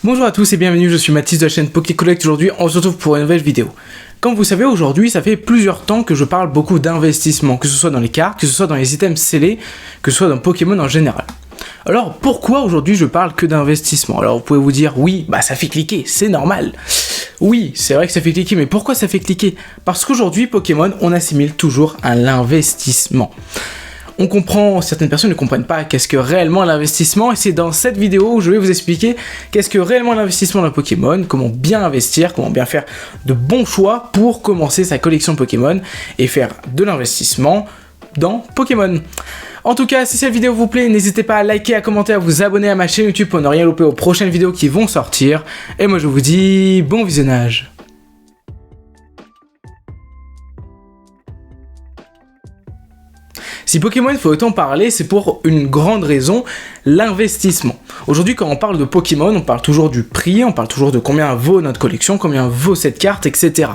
Bonjour à tous et bienvenue, je suis Mathis de la chaîne PokéCollect. Aujourd'hui on se retrouve pour une nouvelle vidéo. Comme vous savez, aujourd'hui ça fait plusieurs temps que je parle beaucoup d'investissement, que ce soit dans les cartes, que ce soit dans les items scellés, que ce soit dans Pokémon en général. Alors pourquoi aujourd'hui je parle que d'investissement? Alors vous pouvez vous dire, oui, bah ça fait cliquer, c'est normal. Oui, c'est vrai que ça fait cliquer, mais pourquoi ça fait cliquer? Parce qu'aujourd'hui Pokémon, on assimile toujours à l'investissement. On comprend, certaines personnes ne comprennent pas qu'est-ce que réellement l'investissement, et c'est dans cette vidéo où je vais vous expliquer qu'est-ce que réellement l'investissement dans Pokémon, comment bien investir, comment bien faire de bons choix pour commencer sa collection Pokémon et faire de l'investissement dans Pokémon. En tout cas, si cette vidéo vous plaît, n'hésitez pas à liker, à commenter, à vous abonner à ma chaîne YouTube pour ne rien louper aux prochaines vidéos qui vont sortir. Et moi je vous dis bon visionnage. Si Pokémon fait autant parler, c'est pour une grande raison, l'investissement. Aujourd'hui, quand on parle de Pokémon, on parle toujours du prix, on parle toujours de combien vaut notre collection, combien vaut cette carte, etc.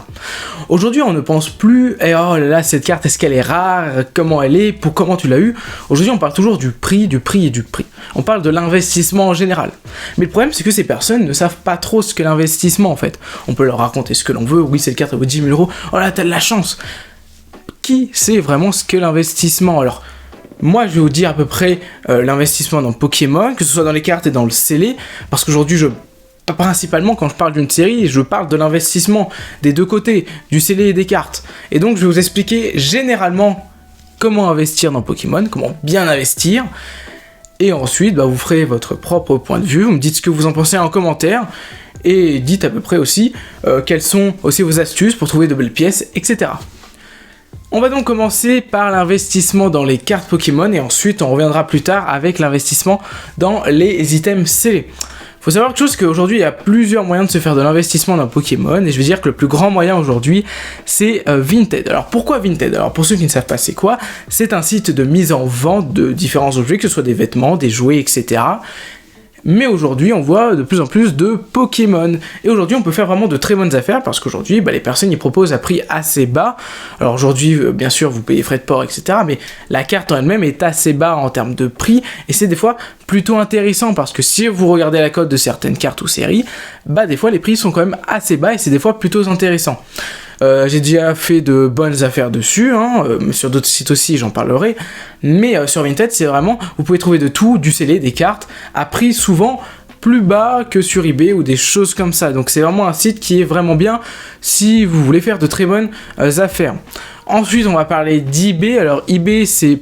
Aujourd'hui, on ne pense plus, oh là là, cette carte, est-ce qu'elle est rare, comment elle est, comment tu l'as eu. Aujourd'hui, on parle toujours du prix et du prix. On parle de l'investissement en général. Mais le problème, c'est que ces personnes ne savent pas trop ce qu'est l'investissement, en fait. On peut leur raconter ce que l'on veut, oui, cette carte, elle vaut 10 000 €, oh là, t'as de la chance. Qui sait vraiment ce qu'est l'investissement? Alors, moi je vais vous dire à peu près l'investissement dans Pokémon, que ce soit dans les cartes et dans le scellé, parce qu'aujourd'hui principalement quand je parle d'une série, je parle de l'investissement des deux côtés, du scellé et des cartes. Et donc je vais vous expliquer généralement comment investir dans Pokémon, comment bien investir, et ensuite vous ferez votre propre point de vue, vous me dites ce que vous en pensez en commentaire, et dites à peu près aussi quelles sont aussi vos astuces pour trouver de belles pièces, etc. On va donc commencer par l'investissement dans les cartes Pokémon et ensuite on reviendra plus tard avec l'investissement dans les items scellés. Faut savoir quelque chose qu'aujourd'hui il y a plusieurs moyens de se faire de l'investissement dans Pokémon et je vais dire que le plus grand moyen aujourd'hui c'est Vinted. Alors pourquoi Vinted? Alors pour ceux qui ne savent pas c'est quoi, c'est un site de mise en vente de différents objets, que ce soit des vêtements, des jouets, etc. Mais aujourd'hui, on voit de plus en plus de Pokémon. Et aujourd'hui, on peut faire vraiment de très bonnes affaires parce qu'aujourd'hui, les personnes y proposent à prix assez bas. Alors aujourd'hui, bien sûr, vous payez frais de port, etc. Mais la carte en elle-même est assez bas en termes de prix. Et c'est des fois plutôt intéressant parce que si vous regardez la cote de certaines cartes ou séries, des fois, les prix sont quand même assez bas et c'est des fois plutôt intéressant. J'ai déjà fait de bonnes affaires dessus, sur d'autres sites aussi j'en parlerai, mais sur Vinted c'est vraiment, vous pouvez trouver de tout, du scellé, des cartes, à prix souvent plus bas que sur eBay ou des choses comme ça, donc c'est vraiment un site qui est vraiment bien si vous voulez faire de très bonnes affaires. Ensuite on va parler d'eBay. Alors eBay c'est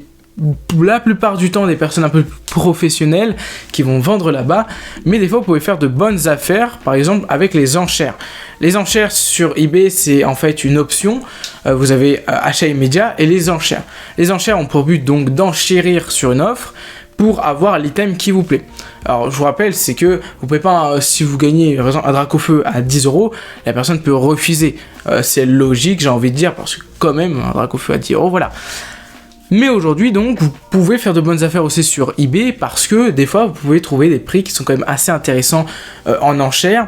la plupart du temps des personnes un peu professionnelles qui vont vendre là-bas, mais des fois vous pouvez faire de bonnes affaires, par exemple avec les enchères. Les enchères sur eBay c'est en fait une option, vous avez achat immédiat et les enchères. Les enchères ont pour but donc d'enchérir sur une offre pour avoir l'item qui vous plaît. Alors je vous rappelle, c'est que vous pouvez pas, si vous gagnez par exemple un Dracofeu à 10 €, la personne peut refuser. C'est logique, j'ai envie de dire, parce que quand même un Dracofeu à 10 €, voilà. Mais aujourd'hui donc vous pouvez faire de bonnes affaires aussi sur eBay parce que des fois vous pouvez trouver des prix qui sont quand même assez intéressants en enchères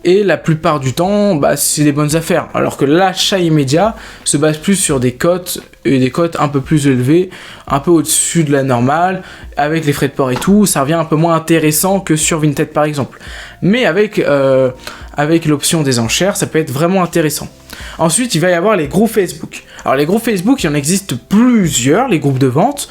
et la plupart du temps c'est des bonnes affaires, alors que l'achat immédiat se base plus sur des cotes et des cotes un peu plus élevées, un peu au-dessus de la normale, avec les frais de port et tout, ça revient un peu moins intéressant que sur Vinted par exemple. Mais avec l'option des enchères, ça peut être vraiment intéressant. Ensuite, il va y avoir les groupes Facebook. Alors les groupes Facebook, il en existe plusieurs, les groupes de vente,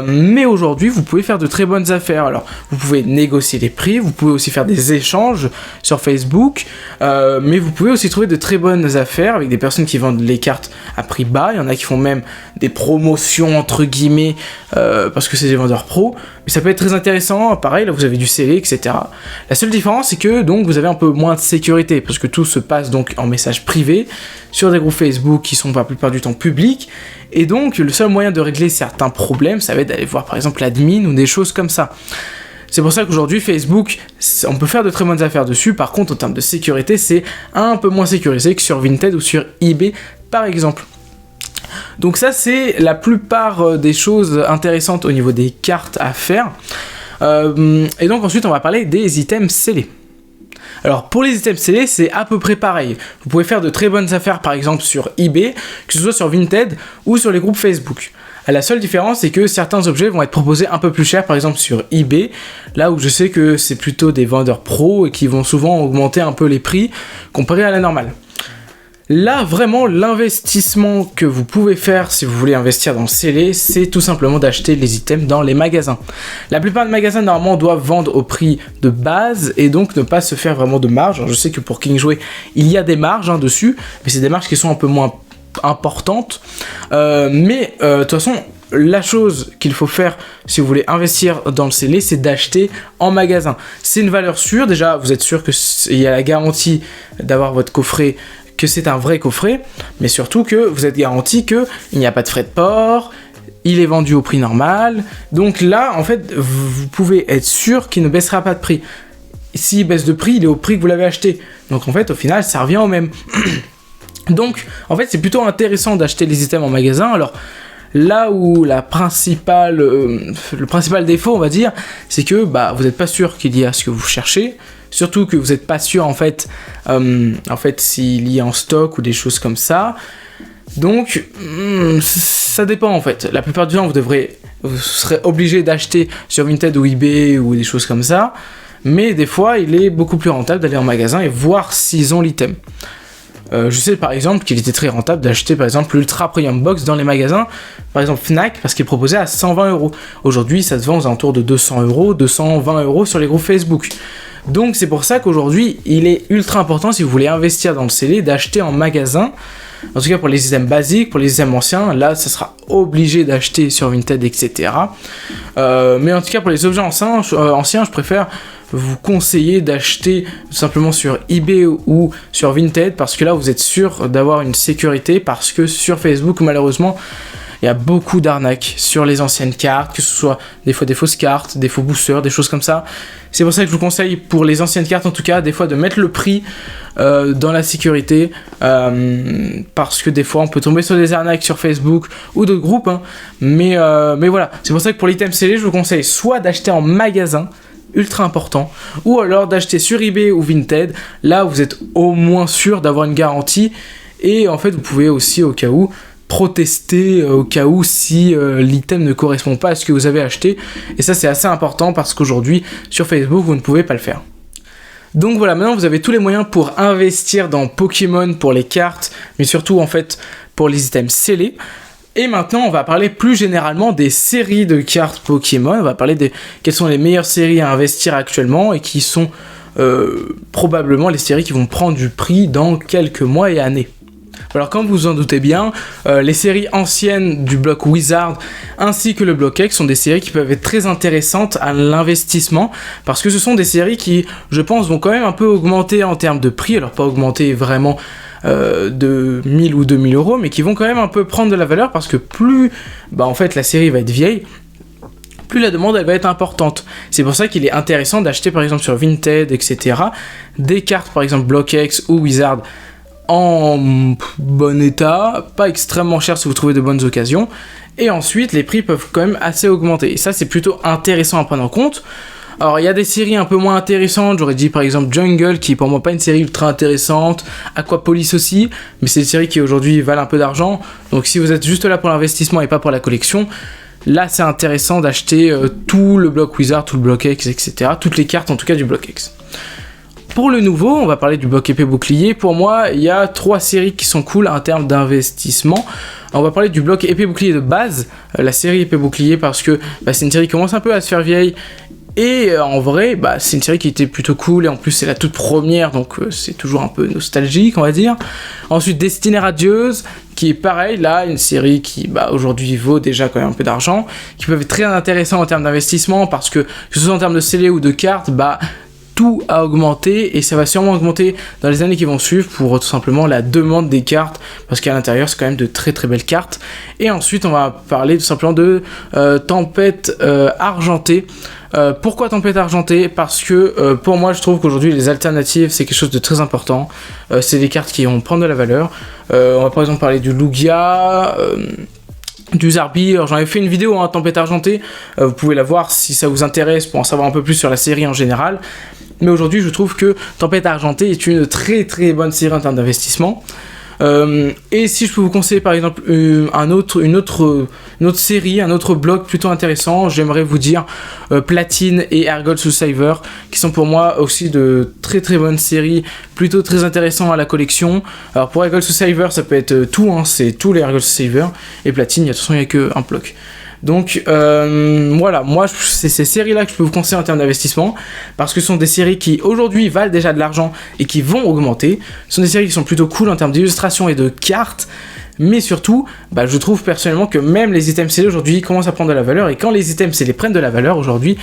mais aujourd'hui, vous pouvez faire de très bonnes affaires. Alors, vous pouvez négocier les prix, vous pouvez aussi faire des échanges sur Facebook, mais vous pouvez aussi trouver de très bonnes affaires avec des personnes qui vendent les cartes à prix bas. Il y en a qui font même des promotions entre guillemets, parce que c'est des vendeurs pros, mais ça peut être très intéressant. Pareil, là vous avez du scellé, etc. La seule différence, c'est que donc vous avez un peu moins de sécurité, parce que tout se passe donc en message privé sur des groupes Facebook qui sont la plupart du temps publics, et donc le seul moyen de régler certains problèmes, ça va être d'aller voir par exemple l'admin ou des choses comme ça. C'est pour ça qu'aujourd'hui Facebook, on peut faire de très bonnes affaires dessus, par contre en termes de sécurité, c'est un peu moins sécurisé que sur Vinted ou sur eBay par exemple. Donc ça c'est la plupart des choses intéressantes au niveau des cartes à faire. Et donc ensuite on va parler des items scellés. Alors pour les items scellés, c'est à peu près pareil. Vous pouvez faire de très bonnes affaires par exemple sur eBay, que ce soit sur Vinted ou sur les groupes Facebook. La seule différence, c'est que certains objets vont être proposés un peu plus cher, par exemple sur eBay, là où je sais que c'est plutôt des vendeurs pros et qui vont souvent augmenter un peu les prix comparé à la normale. Là, vraiment, l'investissement que vous pouvez faire si vous voulez investir dans le scellé, c'est tout simplement d'acheter les items dans les magasins. La plupart des magasins, normalement, doivent vendre au prix de base et donc ne pas se faire vraiment de marge. Alors, je sais que pour Kingsway, il y a des marges dessus, mais c'est des marges qui sont un peu moins importantes. Mais de toute façon, la chose qu'il faut faire si vous voulez investir dans le scellé, c'est d'acheter en magasin. C'est une valeur sûre. Déjà, vous êtes sûr qu'il y a la garantie d'avoir votre coffret, que c'est un vrai coffret, mais surtout que vous êtes garanti qu'il n'y a pas de frais de port, il est vendu au prix normal, donc là, en fait, vous pouvez être sûr qu'il ne baissera pas de prix. S'il baisse de prix, il est au prix que vous l'avez acheté, donc en fait, au final, ça revient au même. Donc, en fait, c'est plutôt intéressant d'acheter les items en magasin. Alors, là où le principal défaut, on va dire, c'est que vous n'êtes pas sûr qu'il y a ce que vous cherchez. Surtout que vous n'êtes pas sûr en fait s'il y a en stock ou des choses comme ça. Donc ça dépend en fait. La plupart du temps vous serez obligé d'acheter sur Vinted ou eBay ou des choses comme ça. Mais des fois il est beaucoup plus rentable d'aller en magasin et voir s'ils ont l'item. Je sais par exemple qu'il était très rentable d'acheter par exemple l'Ultra Premium Box dans les magasins, par exemple Fnac, parce qu'il est proposé à 120€. Aujourd'hui ça se vend aux alentours de 200€, 220€ sur les groupes Facebook. Donc c'est pour ça qu'aujourd'hui il est ultra important, si vous voulez investir dans le scellé, d'acheter en magasin. En tout cas pour les items basiques, pour les items anciens, là ça sera obligé d'acheter sur Vinted, etc. Mais en tout cas pour les objets anciens, je préfère vous conseiller d'acheter tout simplement sur eBay ou sur Vinted, parce que là vous êtes sûr d'avoir une sécurité, parce que sur Facebook malheureusement il y a beaucoup d'arnaques sur les anciennes cartes, que ce soit des fois des fausses cartes, des faux boosters, des choses comme ça. C'est pour ça que je vous conseille, pour les anciennes cartes en tout cas, des fois de mettre le prix dans la sécurité, parce que des fois on peut tomber sur des arnaques sur Facebook ou d'autres groupes, hein. Mais voilà, c'est pour ça que pour l'item scellé, je vous conseille soit d'acheter en magasin, ultra important, ou alors d'acheter sur eBay ou Vinted. Là vous êtes au moins sûr d'avoir une garantie, et en fait vous pouvez aussi au cas où protester au cas où si l'item ne correspond pas à ce que vous avez acheté, et ça c'est assez important parce qu'aujourd'hui sur Facebook vous ne pouvez pas le faire. Donc voilà, maintenant vous avez tous les moyens pour investir dans Pokémon, pour les cartes, mais surtout en fait pour les items scellés. Et maintenant on va parler plus généralement des séries de cartes Pokémon. On va parler de quelles sont les meilleures séries à investir actuellement et qui sont probablement les séries qui vont prendre du prix dans quelques mois et années. Alors comme vous en doutez bien, les séries anciennes du bloc Wizard ainsi que le bloc X sont des séries qui peuvent être très intéressantes à l'investissement, parce que ce sont des séries qui, je pense, vont quand même un peu augmenter en termes de prix. Alors pas augmenter vraiment de 1000 ou 2000 euros, mais qui vont quand même un peu prendre de la valeur, parce que plus en fait la série va être vieille, plus la demande elle va être importante. C'est pour ça qu'il est intéressant d'acheter par exemple sur Vinted, etc. des cartes par exemple bloc X ou Wizard en bon état, pas extrêmement cher si vous trouvez de bonnes occasions, et ensuite les prix peuvent quand même assez augmenter, et ça c'est plutôt intéressant à prendre en compte. Alors il y a des séries un peu moins intéressantes, j'aurais dit par exemple Jungle, qui est pour moi pas une série ultra intéressante, Aquapolis aussi, mais c'est des séries qui aujourd'hui valent un peu d'argent, donc si vous êtes juste là pour l'investissement et pas pour la collection, là c'est intéressant d'acheter tout le bloc Wizard, tout le bloc X, etc., toutes les cartes en tout cas du bloc X. Pour le nouveau, on va parler du bloc épée bouclier. Pour moi, il y a 3 séries qui sont cool en termes d'investissement. On va parler du bloc épée bouclier de base, la série épée bouclier, parce que c'est une série qui commence un peu à se faire vieille. Et en vrai, c'est une série qui était plutôt cool, et en plus c'est la toute première, donc c'est toujours un peu nostalgique, on va dire. Ensuite, Destinée Radieuse, qui est pareil, là, une série qui aujourd'hui vaut déjà quand même un peu d'argent, qui peut être très intéressant en termes d'investissement, parce que ce soit en termes de scellé ou de cartes, tout a augmenté, et ça va sûrement augmenter dans les années qui vont suivre pour tout simplement la demande des cartes, parce qu'à l'intérieur c'est quand même de très très belles cartes. Et ensuite on va parler tout simplement de Tempête Argentée. Pourquoi Tempête Argentée ? Parce que pour moi je trouve qu'aujourd'hui les alternatives c'est quelque chose de très important. C'est des cartes qui vont prendre de la valeur. On va par exemple parler du Lugia, du Zarbi. Alors j'en avais fait une vidéo en Tempête Argentée, vous pouvez la voir si ça vous intéresse pour en savoir un peu plus sur la série en général. Mais aujourd'hui je trouve que Tempête Argentée est une très très bonne série en termes d'investissement. Et si je peux vous conseiller par exemple une autre série, un autre blog plutôt intéressant, j'aimerais vous dire Platine et Ergol Survivor, qui sont pour moi aussi de très très bonnes séries, plutôt très intéressantes à la collection. Alors pour Ergol Survivor, ça peut être tout, hein, c'est tous les Ergol Survivor, et Platine, de toute façon il n'y a qu'un bloc. Donc voilà, moi c'est ces séries-là que je peux vous conseiller en termes d'investissement, parce que ce sont des séries qui aujourd'hui valent déjà de l'argent et qui vont augmenter. Ce sont des séries qui sont plutôt cool en termes d'illustration et de cartes, mais surtout, je trouve personnellement que même les items scellés aujourd'hui commencent à prendre de la valeur, et quand les items scellés prennent de la valeur aujourd'hui,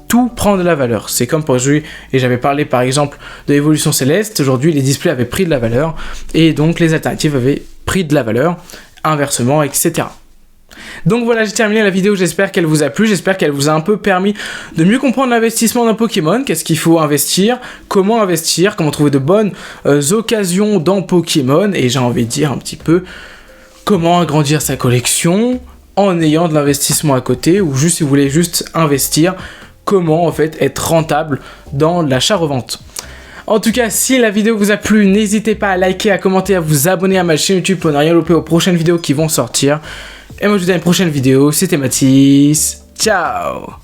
tout prend de la valeur. C'est comme pour jouer, et j'avais parlé par exemple de l'évolution céleste, aujourd'hui les displays avaient pris de la valeur, et donc les alternatives avaient pris de la valeur, inversement, etc. Donc voilà, j'ai terminé la vidéo, j'espère qu'elle vous a plu, j'espère qu'elle vous a un peu permis de mieux comprendre l'investissement d'un Pokémon, qu'est-ce qu'il faut investir, comment trouver de bonnes occasions dans Pokémon, et j'ai envie de dire un petit peu comment agrandir sa collection en ayant de l'investissement à côté, ou juste si vous voulez juste investir, comment en fait être rentable dans l'achat-revente. En tout cas, si la vidéo vous a plu, n'hésitez pas à liker, à commenter, à vous abonner à ma chaîne YouTube pour ne rien louper aux prochaines vidéos qui vont sortir. Et moi je vous dis à une prochaine vidéo, c'était Mathis, ciao!